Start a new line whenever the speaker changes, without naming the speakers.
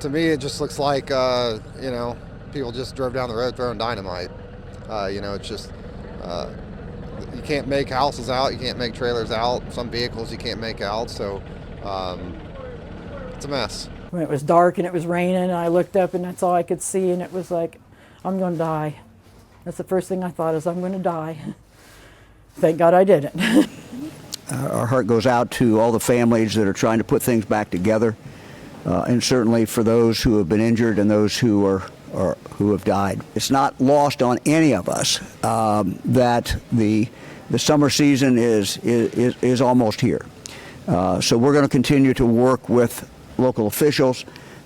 To me, it just looks like, people just drove down the road throwing dynamite. It's just, you can't make houses out, you can't make trailers out, some vehicles you can't make out, so it's a mess.
When it was dark and it was raining, and I looked up and that's all I could see, and it was like, I'm going to die. That's the first thing I thought is, I'm going to die. Thank God I didn't.
Our heart goes out to all the families that are trying to put things back together, and certainly for those who have been injured and those who who have died. It's not lost on any of us that the summer season is almost here. So we're going to continue to work with local officials